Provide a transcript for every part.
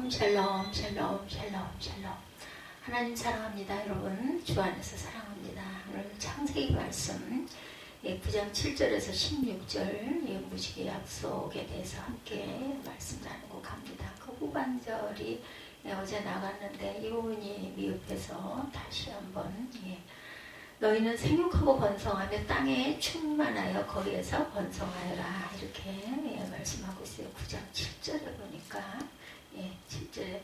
샬롬 샬롬 샬롬 샬롬 샬롬. 하나님 사랑합니다. 여러분 주 안에서 사랑합니다. 오늘 창세기 말씀 9장 7절에서 16절 무지개 약속에 대해서 함께 말씀 나누고 갑니다. 그 후반절이 어제 나갔는데 이 부분이 미흡해서 다시 한번 너희는 생육하고 번성하며 땅에 충만하여 거기에서 번성하여라 이렇게 말씀하고 있어요. 9장 7절에 보니까 7절에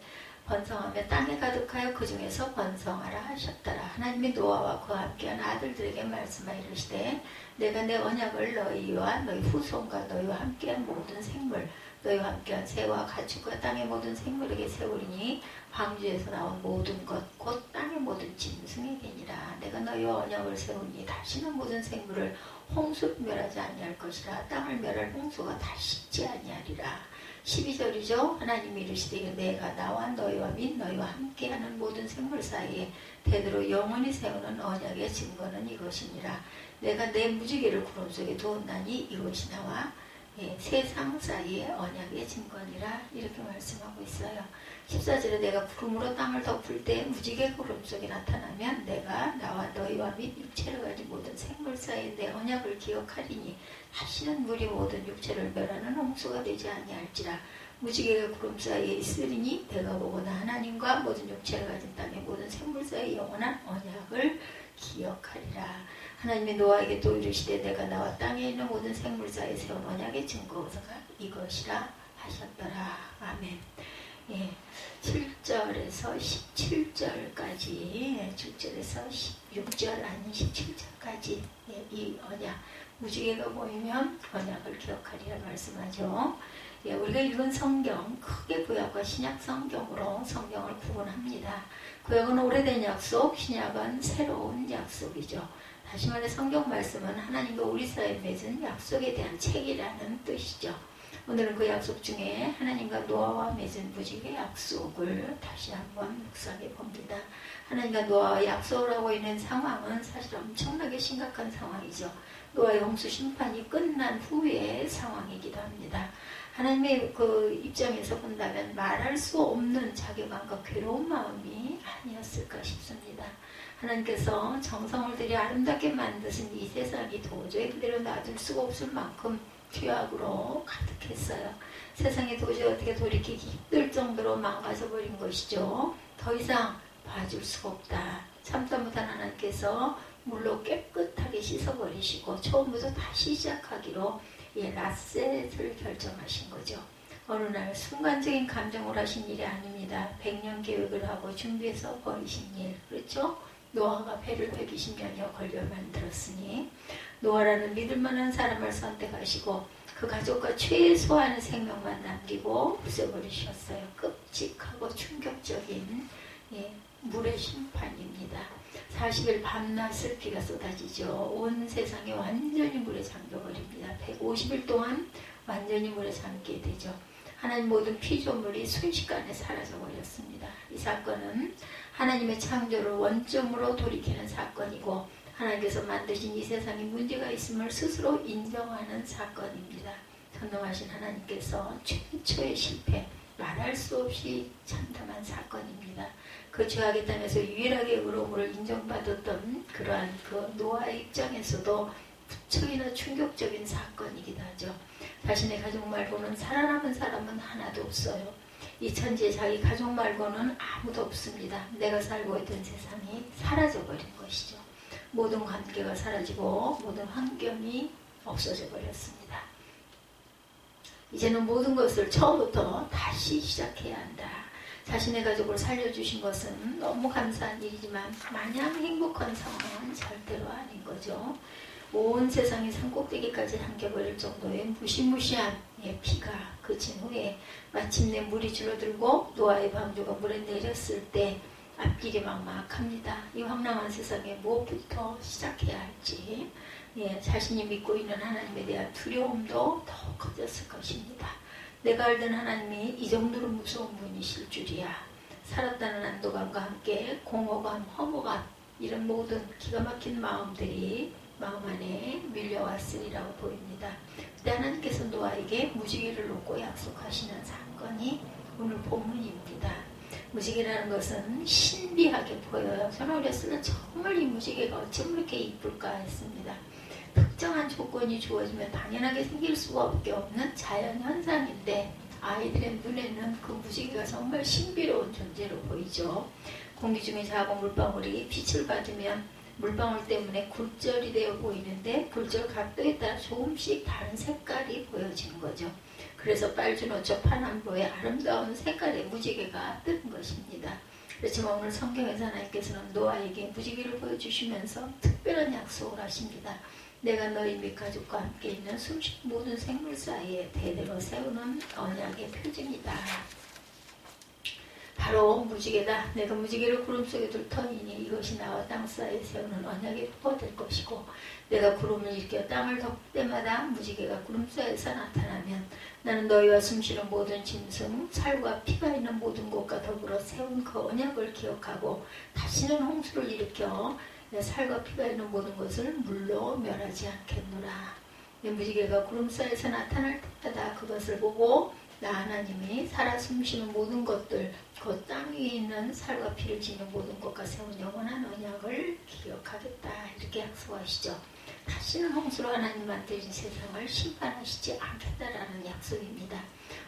번성하며 땅에 가득하여 그 중에서 번성하라 하셨더라. 하나님이 노아와 그와 함께한 아들들에게 말씀하여 이르시되 내가 내 언약을 너희와 너희 후손과 너희와 함께한 모든 생물 너희와 함께한 새와 가축과 땅의 모든 생물에게 세우리니 방주에서 나온 모든 것 곧 땅의 모든 짐승에게니라. 내가 너희와 언약을 세우니 다시는 모든 생물을 홍수로 멸하지 아니할 것이라. 땅을 멸할 홍수가 다시 있지 아니하리라. 12절이죠. 하나님이 이르시되 내가 나와 너희와 및 너희와 함께하는 모든 생물 사이에 대대로 영원히 세우는 언약의 증거는 이것이니라. 내가 내 무지개를 구름 속에 두었나니 이것이 나와 세상 사이에 언약의 증거니라. 이렇게 말씀하고 있어요. 14절에 내가 구름으로 땅을 덮을 때 무지개 구름 속에 나타나면 내가 나와 너희와 및 육체를 가진 모든 생물 사이에 내 언약을 기억하리니 다시는 물이 모든 육체를 멸하는 홍수가 되지 아니할지라. 무지개가 구름 사이에 있으리니 내가 보고 나 하나님과 모든 육체를 가진 땅의 모든 생물 사이에 영원한 언약을 기억하리라. 하나님이 노아에게 또 이르시되 내가 나와 땅에 있는 모든 생물 사이에 세운 언약의 증거가 이것이라 하셨더라. 아멘. 7절에서 17절까지 7절에서 16절 아닌 17절까지 이 언약 무지개가 보이면 언약을 기억하리라 말씀하죠. 우리가 읽은 성경 크게 구약과 신약 성경으로 성경을 구분합니다. 구약은 오래된 약속, 신약은 새로운 약속이죠. 다시 말해 성경 말씀은 하나님과 우리 사이에 맺은 약속에 대한 책이라는 뜻이죠. 오늘은 그 약속 중에 하나님과 노아와 맺은 무지개 약속을 다시 한번 묵상해 봅니다. 하나님과 노아와 약속을 하고 있는 상황은 사실 엄청나게 심각한 상황이죠. 노아의 홍수 심판이 끝난 후의 상황이기도 합니다. 하나님의 그 입장에서 본다면 말할 수 없는 자괴감과 괴로운 마음이 아니었을까 싶습니다. 하나님께서 정성을 들여 아름답게 만드신 이 세상이 도저히 그대로 놔둘 수가 없을 만큼 죄악으로 가득했어요. 세상에 도저히 어떻게 돌이키기 힘들 정도로 망가져버린 것이죠. 더 이상 봐줄 수가 없다. 참다 못한 하나님께서 물로 깨끗하게 씻어버리시고 처음부터 다시 시작하기로 라셋을 결정하신 거죠. 어느 날 순간적인 감정으로 하신 일이 아닙니다. 100년 계획을 하고 준비해서 버리신 일. 그렇죠? 노아가 배를 120년여 걸려 만들었으니 노아라는 믿을만한 사람을 선택하시고 그 가족과 최소한의 생명만 남기고 부숴버리셨어요. 끔찍하고 충격적인 물의 심판입니다. 40일 밤낮을 비가 쏟아지죠. 온 세상이 완전히 물에 잠겨버립니다. 150일 동안 완전히 물에 잠기게 되죠. 하나님 모든 피조물이 순식간에 사라져버렸습니다. 이 사건은 하나님의 창조를 원점으로 돌이키는 사건이고 하나님께서 만드신 이 세상에 문제가 있음을 스스로 인정하는 사건입니다. 전능하신 하나님께서 최초의 실패, 말할 수 없이 참담한 사건입니다. 그 죄악의 땅에서 유일하게 의로움을 인정받았던 그러한 그 노아의 입장에서도 무척이나 충격적인 사건이기도 하죠. 자신의 가족 말고는 살아남은 사람은 하나도 없어요. 이 천지에 자기 가족 말고는 아무도 없습니다. 내가 살고 있던 세상이 사라져버린 것이죠. 모든 관계가 사라지고 모든 환경이 없어져 버렸습니다. 이제는 모든 것을 처음부터 다시 시작해야 한다. 자신의 가족을 살려주신 것은 너무 감사한 일이지만 마냥 행복한 상황은 절대로 아닌 거죠. 온 세상이 산꼭대기까지 잠겨버릴 정도의 무시무시한 비가 그친 후에 마침내 물이 줄어들고 노아의 방주가 물에 내렸을 때 앞길이 막막합니다. 이 황량한 세상에 무엇부터 시작해야 할지 자신이 믿고 있는 하나님에 대한 두려움도 더 커졌을 것입니다. 내가 알던 하나님이 이 정도로 무서운 분이실 줄이야. 살았다는 안도감과 함께 공허감, 허무감 이런 모든 기가 막힌 마음들이 마음 안에 밀려왔으리라고 보입니다. 그때 하나님께서 노아에게 무지개를 놓고 약속하시는 사건이 오늘 본문입니다. 무지개라는 것은 신비하게 보여요. 저는 어렸을 때 정말 이 무지개가 어쩜 이렇게 이쁠까 했습니다. 특정한 조건이 주어지면 당연하게 생길 수밖에 없는 자연현상인데 아이들의 눈에는 그 무지개가 정말 신비로운 존재로 보이죠. 공기 중에 작은 물방울이 빛을 받으면 물방울 때문에 굴절이 되어 보이는데 굴절 각도에 따라 조금씩 다른 색깔이 보여지는 거죠. 그래서 빨주노초 파남보의 아름다운 색깔의 무지개가 뜬 것입니다. 그렇지만 오늘 성경에서 하나님께서는 노아에게 무지개를 보여주시면서 특별한 약속을 하십니다. 내가 너희 및 가족과 함께 있는 숨쉬는 모든 생물 사이에 대대로 세우는 언약의 표징이다. 바로 무지개다. 내가 무지개를 구름 속에 둘 터이니 이것이 나와 땅 사이에 세우는 언약의 표가 될 것이고 내가 구름을 일으켜 땅을 덮을 때마다 무지개가 구름 사이에서 나타나면 나는 너희와 숨쉬는 모든 짐승, 살과 피가 있는 모든 곳과 더불어 세운 그 언약을 기억하고 다시는 홍수를 일으켜 내 살과 피가 있는 모든 것을 물로 멸하지 않겠노라. 내 무지개가 구름 사이에서 나타날 때마다 그것을 보고 나 하나님이 살아 숨쉬는 모든 것들, 그 땅 위에 있는 살과 피를 지닌 모든 것과 세운 영원한 언약을 기억하겠다. 이렇게 약속하시죠. 다시는 홍수로 하나님 만드신 세상을 심판하시지 않겠다라는 약속입니다.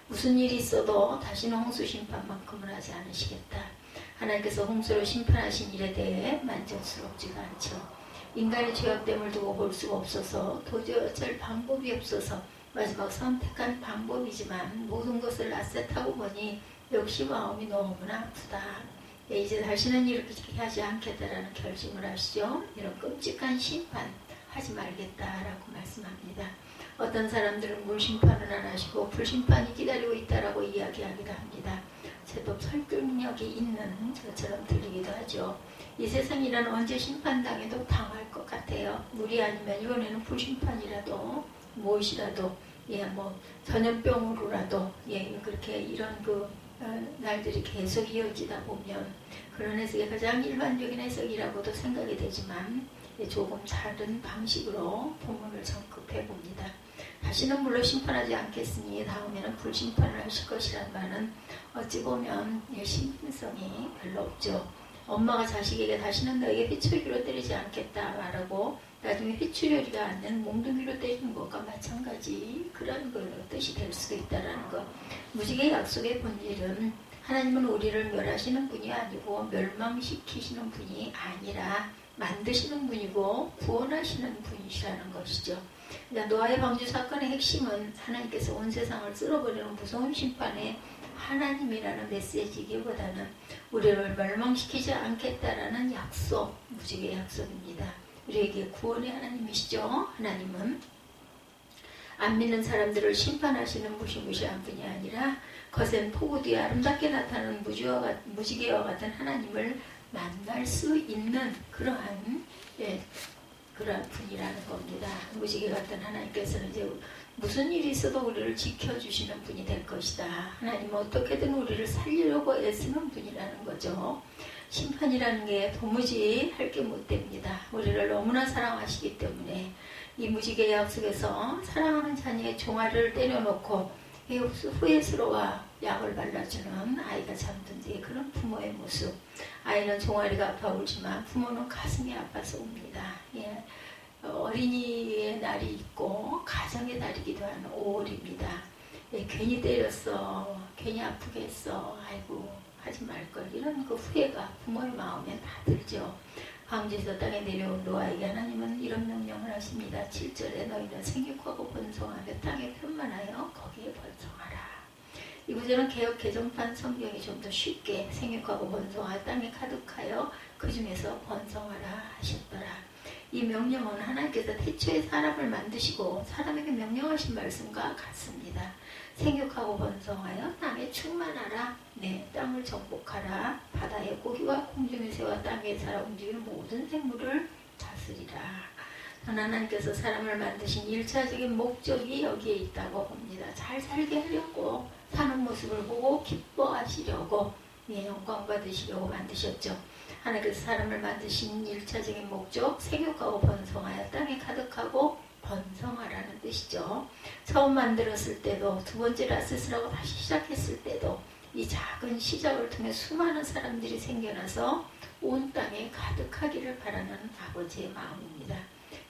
무슨 일이 있어도 다시는 홍수 심판만큼은 하지 않으시겠다. 하나님께서 홍수로 심판하신 일에 대해 만족스럽지가 않죠. 인간의 죄악됨을 두고 볼 수가 없어서 도저히 어쩔 방법이 없어서 마지막 선택한 방법이지만 모든 것을 낯섦하고 보니 역시 마음이 너무나 아프다. 이제 다시는 이렇게 하지 않겠다라는 결심을 하시죠. 이런 끔찍한 심판 하지 말겠다라고 말씀합니다. 어떤 사람들은 물심판은 안 하시고 불심판이 기다리고 있다라고 이야기하기도 합니다. 제법 설득력이 있는 것처럼 들리기도 하죠. 이 세상이란 언제 심판당해도 당할 것 같아요. 물이 아니면 이번에는 불심판이라도 무엇이라도 전염병으로라도 그렇게 이런 날들이 계속 이어지다 보면 그런 해석이 가장 일반적인 해석이라고도 생각이 되지만 조금 다른 방식으로 본문을 성급해 봅니다. 다시는 물로 심판하지 않겠으니 다음에는 불심판을 하실 것이란 말은 어찌 보면 신빙성이 별로 없죠. 엄마가 자식에게 다시는 너에게 휘추리로 때리지 않겠다 말하고 나중에 휘추려리가 않는 몽둥이로 때리는 것과 마찬가지 그런 뜻이 될 수도 있다는 것. 무지개 약속의 본질은 하나님은 우리를 멸하시는 분이 아니고 멸망시키시는 분이 아니라 만드시는 분이고 구원하시는 분이시라는 것이죠. 그러니까 노아의 방주 사건의 핵심은 하나님께서 온 세상을 쓸어버리는 무서운 심판에 하나님이라는 메시지이기보다는 우리를 멸망시키지 않겠다라는 약속, 무지개 약속입니다. 우리에게 구원의 하나님이시죠. 하나님은 안 믿는 사람들을 심판하시는 무시무시한 분이 아니라 거센 폭우 뒤에 아름답게 나타나는 무지개와 같은 하나님을 만날 수 있는 그러한 분이라는 겁니다. 무지개 같은 하나님께서는 이제 무슨 일이 있어도 우리를 지켜주시는 분이 될 것이다. 하나님은 어떻게든 우리를 살리려고 애쓰는 분이라는 거죠. 심판이라는 게 도무지 할 게 못 됩니다. 우리를 너무나 사랑하시기 때문에 이 무지개 약속에서 사랑하는 자녀의 종아리를 때려놓고 후회스러워 약을 발라주는 아이가 잠든 뒤에 그런 부모의 모습. 아이는 종아리가 아파 울지만 부모는 가슴이 아파서 웁니다. 어린이의 날이 있고 가정의 날이기도 한 5월입니다. 괜히 때렸어, 괜히 아프게 했어, 아이고 하지 말걸, 이런 그 후회가 부모의 마음에 다 들죠. 광주에서 땅에 내려온 노아에게 하나님은 이런 명령을 하십니다. 7절에 너희는 생육하고 번성하며 땅에 편만하여 거기에 번성하라. 이 구절은 개역 개정판 성경이 좀 더 쉽게 생육하고 번성하여 땅에 가득하여 그 중에서 번성하라 하셨더라. 이 명령은 하나님께서 태초에 사람을 만드시고 사람에게 명령하신 말씀과 같습니다. 생육하고 번성하여 땅에 충만하라. 땅을 정복하라. 바다의 고기와 공중의 새와 땅에 살아 움직이는 모든 생물을 다스리라. 하나님께서 사람을 만드신 1차적인 목적이 여기에 있다고 봅니다. 잘 살게 하려고, 사는 모습을 보고 기뻐하시려고, 영광 받으시려고 만드셨죠. 하나님께서 사람을 만드신 1차적인 목적, 생육하고 번성하여 땅에 가득하고 번성하라는 뜻이죠. 처음 만들었을 때도, 두 번째 라스스라고 다시 시작했을 때도 이 작은 시작을 통해 수많은 사람들이 생겨나서 온 땅에 가득하기를 바라는 아버지의 마음입니다.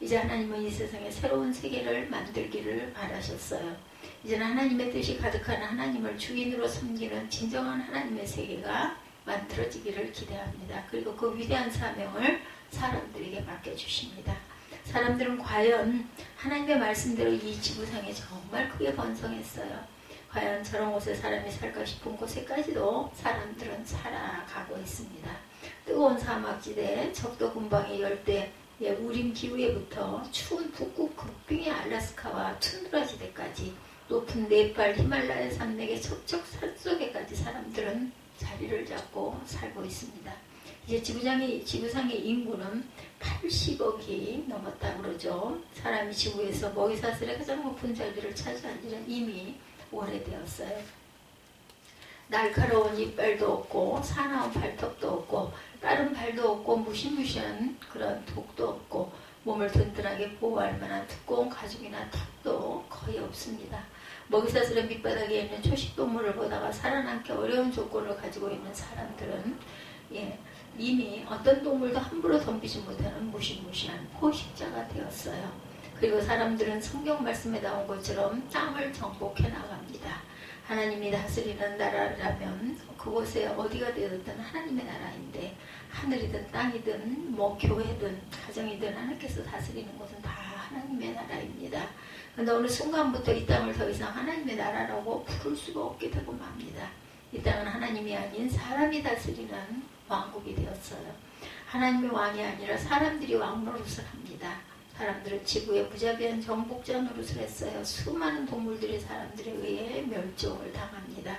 이제 하나님은 이 세상에 새로운 세계를 만들기를 바라셨어요. 이제는 하나님의 뜻이 가득한 하나님을 주인으로 섬기는 진정한 하나님의 세계가 만들어지기를 기대합니다. 그리고 그 위대한 사명을 사람들에게 맡겨주십니다. 사람들은 과연 하나님의 말씀대로 이 지구상에 정말 크게 번성했어요. 과연 저런 곳에 사람이 살까 싶은 곳에까지도 사람들은 살아가고 있습니다. 뜨거운 사막지대, 적도 근방의 열대, 우림 기후에부터 추운 북극 극빙의 알래스카와 툰드라 지대까지 높은 네팔 히말라야 산맥의 척척 산속에까지 사람들은 자리를 잡고 살고 있습니다. 이제 지구상의 인구는 80억이 넘었다고 그러죠. 사람이 지구에서 먹이사슬의 가장 높은 자리를 차지한 지는 이미 오래되었어요. 날카로운 이빨도 없고 사나운 발톱도 없고 빠른 발도 없고 무시무시한 그런 독도 없고 몸을 든든하게 보호할 만한 두꺼운 가죽이나 턱도 거의 없습니다. 먹이사슬의 밑바닥에 있는 초식동물을 보다가 살아남기 어려운 조건을 가지고 있는 사람들은 이미 어떤 동물도 함부로 덤비지 못하는 무시무시한 포식자가 되었어요. 그리고 사람들은 성경 말씀에 나온 것처럼 땅을 정복해 나갑니다. 하나님이 다스리는 나라라면 그곳에 어디가 되었든 하나님의 나라인데 하늘이든 땅이든 교회든 가정이든 하나님께서 다스리는 곳은 다 하나님의 나라입니다. 그런데 어느 순간부터 이 땅을 더 이상 하나님의 나라라고 부를 수가 없게 되고 맙니다. 이 땅은 하나님이 아닌 사람이 다스리는 왕국이 되었어요. 하나님의 왕이 아니라 사람들이 왕 노릇을 합니다. 사람들은 지구에 무자비한 정복자 노릇을 했어요. 수많은 동물들이 사람들에 의해 멸종을 당합니다.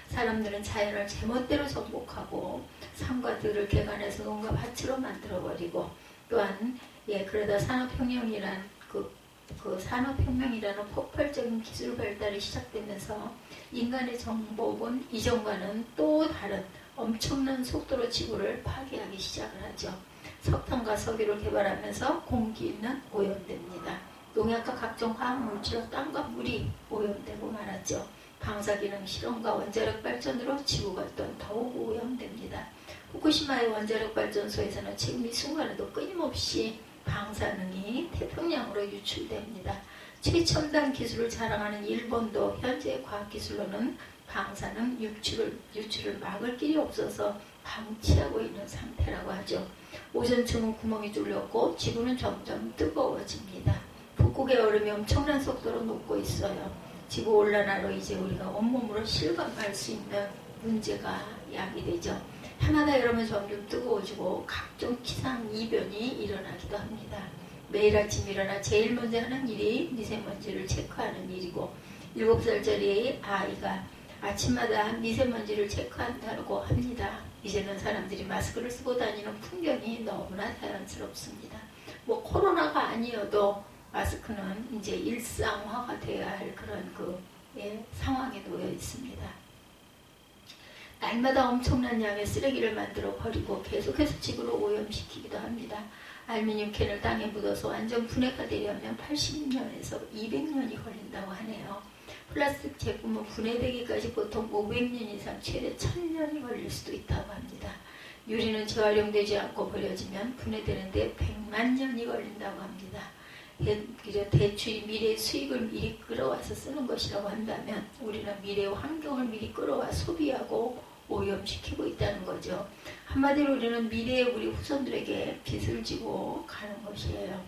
사람들은 자연을 제멋대로 정복하고 산과 들을 개간해서 농가 밭으로 만들어버리고 또한 그러다 산업혁명이란 그 산업혁명이라는 폭발적인 기술 발달이 시작되면서 인간의 정복은 이전과는 또 다른 엄청난 속도로 지구를 파괴하기 시작을 하죠. 석탄과 석유를 개발하면서 공기는 오염됩니다. 농약과 각종 화학물질로 땅과 물이 오염되고 말았죠. 방사기능 실험과 원자력 발전으로 지구가 또한 더욱 오염됩니다. 후쿠시마의 원자력 발전소에서는 지금 이 순간에도 끊임없이 방사능이 태평양으로 유출됩니다. 최첨단 기술을 자랑하는 일본도 현재 과학기술로는 방사능 유출을 막을 길이 없어서 방치하고 있는 상태라고 하죠. 오존층은 구멍이 뚫렸고 지구는 점점 뜨거워집니다. 북극의 얼음이 엄청난 속도로 녹고 있어요. 지구온난화로 이제 우리가 온몸으로 실감할 수 있는 문제가 야기되죠. 해마다 여름은 점점 뜨거워지고 각종 기상이변이 일어나기도 합니다. 매일 아침 일어나 제일 먼저 하는 일이 미세먼지를 체크하는 일이고 7살짜리 아이가 아침마다 미세먼지를 체크한다고 합니다. 이제는 사람들이 마스크를 쓰고 다니는 풍경이 너무나 자연스럽습니다. 코로나가 아니어도 마스크는 이제 일상화가 되어야 할 그런 상황에 놓여 있습니다. 날마다 엄청난 양의 쓰레기를 만들어 버리고 계속해서 지구를 오염시키기도 합니다. 알루미늄 캔을 땅에 묻어서 완전 분해가 되려면 80년에서 200년이 걸린다고 하네요. 플라스틱 제품은 분해되기까지 보통 500년 이상 최대 1000년이 걸릴 수도 있다고 합니다. 유리는 재활용되지 않고 버려지면 분해되는데 100만 년이 걸린다고 합니다. 대출이 미래의 수익을 미리 끌어와서 쓰는 것이라고 한다면 우리는 미래의 환경을 미리 끌어와 소비하고 오염시키고 있다는 거죠. 한마디로 우리는 미래의 우리 후손들에게 빚을 지고 가는 것이에요.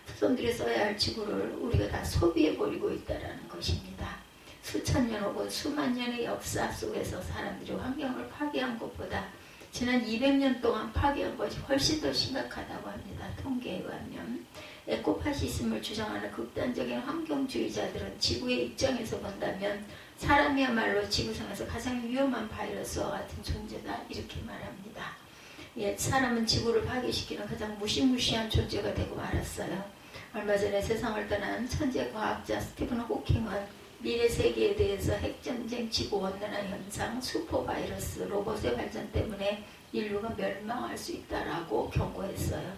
후손들이 써야 할 지구를 우리가 다 소비해버리고 있다는 것입니다. 수천 년 혹은 수만 년의 역사 속에서 사람들이 환경을 파괴한 것보다 지난 200년 동안 파괴한 것이 훨씬 더 심각하다고 합니다. 통계에 의하면 에코파시즘을 주장하는 극단적인 환경주의자들은 지구의 입장에서 본다면 사람이야말로 지구상에서 가장 위험한 바이러스와 같은 존재다 이렇게 말합니다. 사람은 지구를 파괴시키는 가장 무시무시한 존재가 되고 말았어요. 얼마 전에 세상을 떠난 천재 과학자 스티븐 호킹은 미래 세계에 대해서 핵전쟁, 지구온난화 현상, 슈퍼바이러스, 로봇의 발전 때문에 인류가 멸망할 수 있다라고 경고했어요.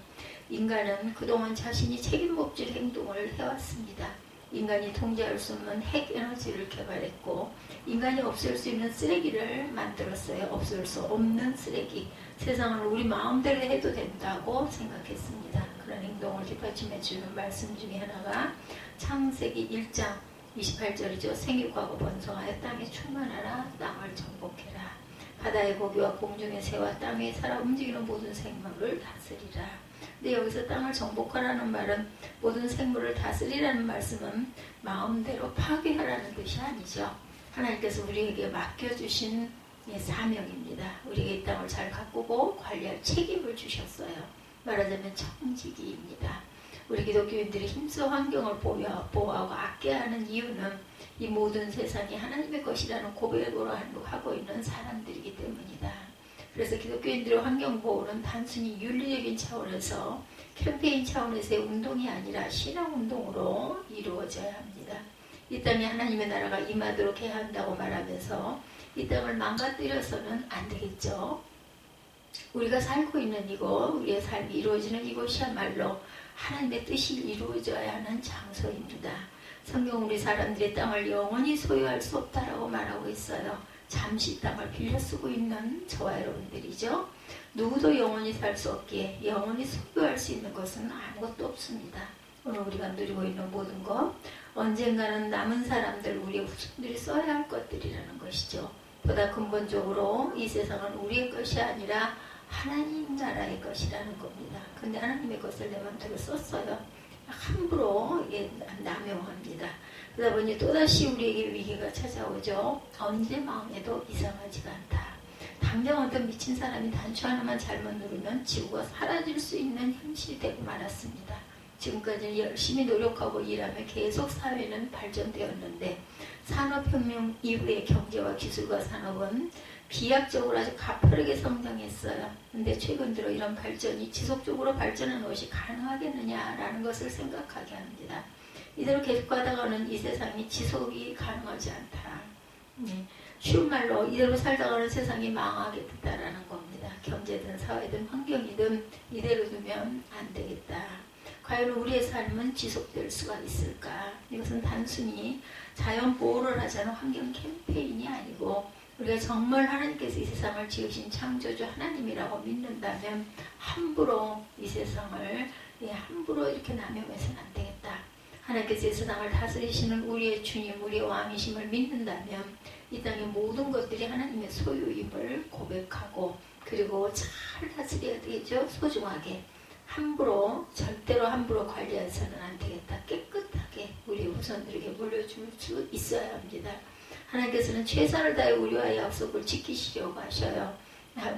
인간은 그동안 자신이 책임없질 행동을 해왔습니다. 인간이 통제할 수 없는 핵 에너지를 개발했고 인간이 없앨 수 있는 쓰레기를 만들었어요. 없앨 수 없는 쓰레기. 세상을 우리 마음대로 해도 된다고 생각했습니다. 그런 행동을 뒷받침해 주는 말씀 중에 하나가 창세기 1장 28절이죠. 생육하고 번성하여 땅에 충만하라. 땅을 정복해라. 바다의 고기와 공중의 새와 땅 위에 살아 움직이는 모든 생물을 다스리라. 근데 여기서 땅을 정복하라는 말은 모든 생물을 다스리라는 말씀은 마음대로 파괴하라는 뜻이 아니죠. 하나님께서 우리에게 맡겨주신 사명입니다. 우리에게 이 땅을 잘 가꾸고 관리할 책임을 주셨어요. 말하자면 청지기입니다. 우리 기독교인들이 힘써 환경을 보호하고 아껴야 하는 이유는 이 모든 세상이 하나님의 것이라는 고백으로 하고 있는 사람들이기 때문이다. 그래서 기독교인들의 환경보호는 단순히 윤리적인 차원에서 캠페인 차원에서의 운동이 아니라 신앙운동으로 이루어져야 합니다. 이 땅에 하나님의 나라가 임하도록 해야 한다고 말하면서 이 땅을 망가뜨려서는 안 되겠죠. 우리가 살고 있는 이곳, 우리의 삶이 이루어지는 이곳이야말로 하나님의 뜻이 이루어져야 하는 장소입니다. 성경 우리 사람들의 땅을 영원히 소유할 수 없다라고 말하고 있어요. 잠시 땅을 빌려 쓰고 있는 저와 여러분들이죠. 누구도 영원히 살 수 없기에 영원히 소유할 수 있는 것은 아무것도 없습니다. 오늘 우리가 누리고 있는 모든 것, 언젠가는 남은 사람들, 우리의 후손들이 써야 할 것들이라는 것이죠. 보다 근본적으로 이 세상은 우리의 것이 아니라 하나님 나라의 것이라는 겁니다. 근데 하나님의 것을 내 맘대로 썼어요. 함부로 남용합니다. 그러다 보니 또다시 우리에게 위기가 찾아오죠. 언제 마음에도 이상하지가 않다. 당장 어떤 미친 사람이 단추 하나만 잘못 누르면 지구가 사라질 수 있는 현실이 되고 말았습니다. 지금까지 열심히 노력하고 일하며 계속 사회는 발전되었는데 산업혁명 이후의 경제와 기술과 산업은 비약적으로 아주 가파르게 성장했어요. 근데 최근 들어 이런 발전이 지속적으로 발전하는 것이 가능하겠느냐라는 것을 생각하게 합니다. 이대로 계속 가다가는 이 세상이 지속이 가능하지 않다. 쉬운 말로 이대로 살다가는 세상이 망하게 된다라는 겁니다. 경제든 사회든 환경이든 이대로 두면 안 되겠다. 과연 우리의 삶은 지속될 수가 있을까? 이것은 단순히 자연 보호를 하자는 환경 캠페인이 아니고 우리가 정말 하나님께서 이 세상을 지으신 창조주 하나님이라고 믿는다면 함부로 이 세상을 함부로 이렇게 남용해서는 안 되겠다. 하나님께서 이 세상을 다스리시는 우리의 주님, 우리의 왕이심을 믿는다면 이 땅의 모든 것들이 하나님의 소유임을 고백하고 그리고 잘 다스려야 되겠죠. 소중하게. 절대로 함부로 관리해서는 안 되겠다. 깨끗하게 우리 후손들에게 물려줄 수 있어야 합니다. 하나님께서는 최선을 다해 우리와의 약속을 지키시려고 하셔요.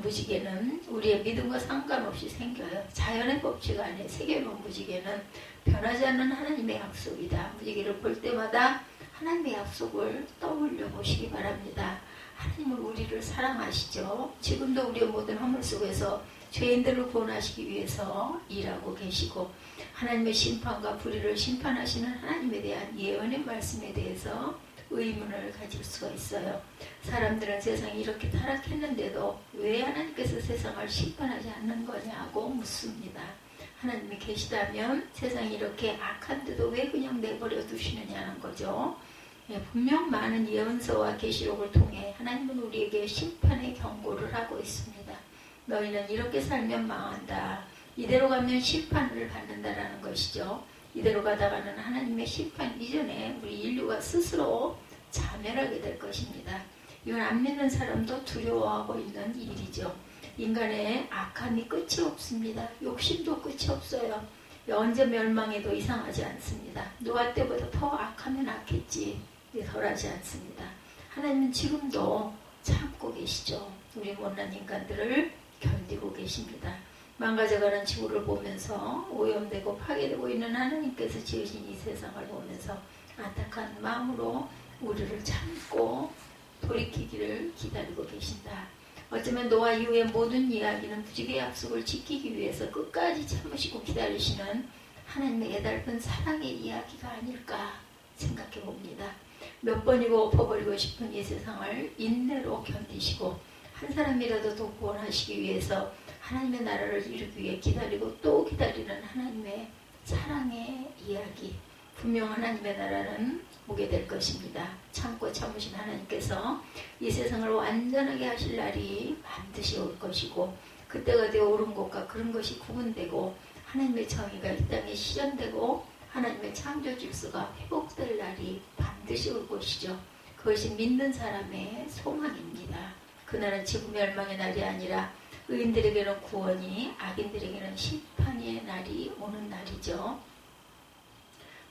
무지개는 우리의 믿음과 상관없이 생겨요. 자연의 법칙 안에 새겨놓은 무지개는 변하지 않는 하나님의 약속이다. 무지개를 볼 때마다 하나님의 약속을 떠올려 보시기 바랍니다. 하나님은 우리를 사랑하시죠. 지금도 우리의 모든 허물 속에서 죄인들을 구원하시기 위해서 일하고 계시고 하나님의 심판과 불의를 심판하시는 하나님에 대한 예언의 말씀에 대해서 의문을 가질 수가 있어요. 사람들은 세상이 이렇게 타락했는데도 왜 하나님께서 세상을 심판하지 않는 거냐고 묻습니다. 하나님이 계시다면 세상이 이렇게 악한데도 왜 그냥 내버려 두시느냐는 거죠. 분명 많은 예언서와 계시록을 통해 하나님은 우리에게 심판의 경고를 하고 있습니다. 너희는 이렇게 살면 망한다. 이대로 가면 심판을 받는다라는 것이죠. 이대로 가다가는 하나님의 심판 이전에 우리 인류가 스스로 자멸하게 될 것입니다. 이건 안 믿는 사람도 두려워하고 있는 일이죠. 인간의 악함이 끝이 없습니다. 욕심도 끝이 없어요. 언제 멸망해도 이상하지 않습니다. 노아 때보다 더 악하면 악했지 덜하지 않습니다. 하나님은 지금도 참고 계시죠. 우리 못난 인간들을 견디고 계십니다. 망가져가는 지구를 보면서 오염되고 파괴되고 있는 하나님께서 지으신 이 세상을 보면서 안타까운 마음으로 우리를 참고 돌이키기를 기다리고 계신다. 어쩌면 노아 이후의 모든 이야기는 무지개 약속을 지키기 위해서 끝까지 참으시고 기다리시는 하나님의 애달픈 사랑의 이야기가 아닐까 생각해 봅니다. 몇 번이고 엎어버리고 싶은 이 세상을 인내로 견디시고 한 사람이라도 더 구원하시기 위해서 하나님의 나라를 이루기 위해 기다리고 또 기다리는 하나님의 사랑의 이야기. 분명 하나님의 나라는 오게 될 것입니다. 참고 참으신 하나님께서 이 세상을 완전하게 하실 날이 반드시 올 것이고, 그때가 되어 옳은 것과 그런 것이 구분되고 하나님의 정의가 이 땅에 실현되고 하나님의 창조 질서가 회복될 날이 반드시 올 것이죠. 그것이 믿는 사람의 소망입니다. 그날은 지구 멸망의 날이 아니라 의인들에게는 구원이, 악인들에게는 심판의 날이 오는 날이죠.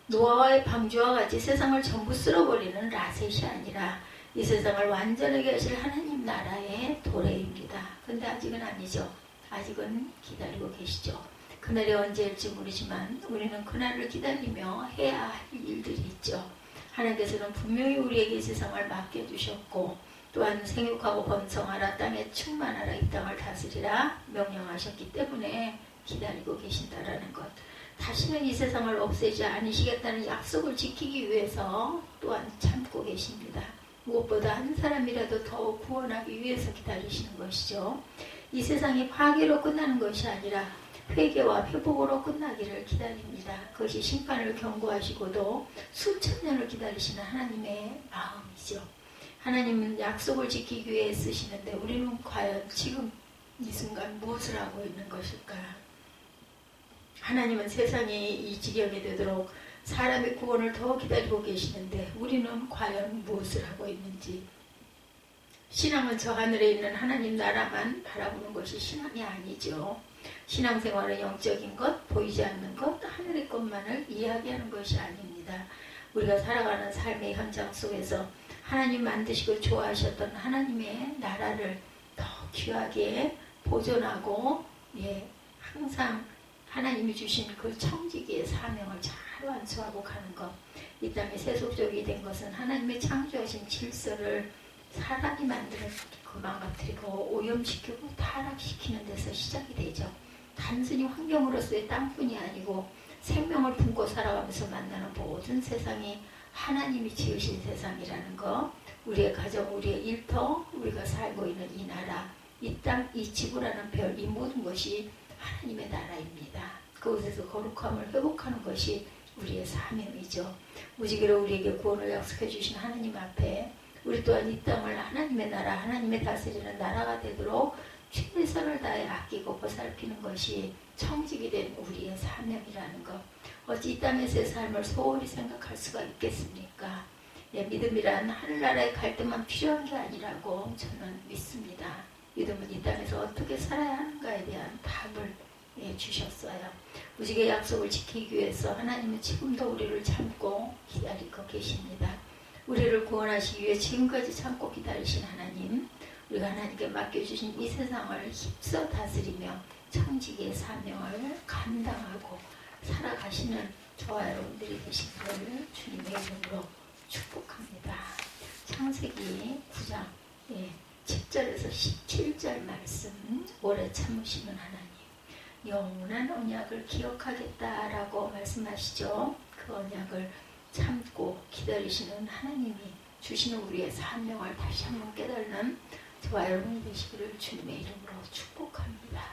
노아와의 방주와 같이 세상을 전부 쓸어버리는 라셋이 아니라 이 세상을 완전하게 하실 하나님 나라의 도래입니다. 근데 아직은 아니죠. 아직은 기다리고 계시죠. 그날이 언제일지 모르지만 우리는 그날을 기다리며 해야 할 일들이 있죠. 하나님께서는 분명히 우리에게 이 세상을 맡겨주셨고, 또한 생육하고 번성하라, 땅에 충만하라, 이 땅을 다스리라 명령하셨기 때문에 기다리고 계신다라는 것. 다시는 이 세상을 없애지 않으시겠다는 약속을 지키기 위해서 또한 참고 계십니다. 무엇보다 한 사람이라도 더 구원하기 위해서 기다리시는 것이죠. 이 세상이 파괴로 끝나는 것이 아니라 회개와 회복으로 끝나기를 기다립니다. 그것이 심판을 경고하시고도 수천 년을 기다리시는 하나님의 마음이죠. 하나님은 약속을 지키기 위해 쓰시는데 우리는 과연 지금 이 순간 무엇을 하고 있는 것일까? 하나님은 세상이 이 지경이 되도록 사람의 구원을 더 기다리고 계시는데 우리는 과연 무엇을 하고 있는지. 신앙은 저 하늘에 있는 하나님 나라만 바라보는 것이 신앙이 아니죠. 신앙생활은 영적인 것, 보이지 않는 것, 하늘의 것만을 이야기하는 것이 아닙니다. 우리가 살아가는 삶의 현장 속에서 하나님 만드시고 좋아하셨던 하나님의 나라를 더 귀하게 보존하고, 항상 하나님이 주신 그 청지기의 사명을 잘 완수하고 가는 것. 이 땅에 세속적이 된 것은 하나님의 창조하신 질서를 사람이 만드는 그 망가뜨리고 오염시키고 타락시키는 데서 시작이 되죠. 단순히 환경으로서의 땅뿐이 아니고 생명을 품고 살아가면서 만나는 모든 세상이 하나님이 지으신 세상이라는 것, 우리의 가정, 우리의 일터, 우리가 살고 있는 이 나라, 이 땅, 이 지구라는 별, 이 모든 것이 하나님의 나라입니다. 그곳에서 거룩함을 회복하는 것이 우리의 사명이죠. 무지개로 우리에게 구원을 약속해 주신 하나님 앞에 우리 또한 이 땅을 하나님의 나라, 하나님의 다스리는 나라가 되도록 최선을 다해 아끼고 보살피는 것이 청직이 된 우리의 사명이라는 것. 어찌 이 땅에서의 삶을 소홀히 생각할 수가 있겠습니까? 믿음이란 하늘나라에 갈 때만 필요한 게 아니라고 저는 믿습니다. 믿음은 이 땅에서 어떻게 살아야 하는가에 대한 답을 주셨어요. 무지개 약속을 지키기 위해서 하나님은 지금도 우리를 참고 기다리고 계십니다. 우리를 구원하시기 위해 지금까지 참고 기다리신 하나님, 우리가 하나님께 맡겨주신 이 세상을 힘써 다스리며 청지기의 사명을 감당하고 살아가시는 저와 여러분들이 되시기를 주님의 이름으로 축복합니다. 창세기 9장 10절에서 17절 말씀, 오래 참으시는 하나님, 영원한 언약을 기억하겠다라고 말씀하시죠. 그 언약을 참고 기다리시는 하나님이 주시는 우리의 사명을 다시 한번 깨닫는 저와 여러분이 되시기를 주님의 이름으로 축복합니다.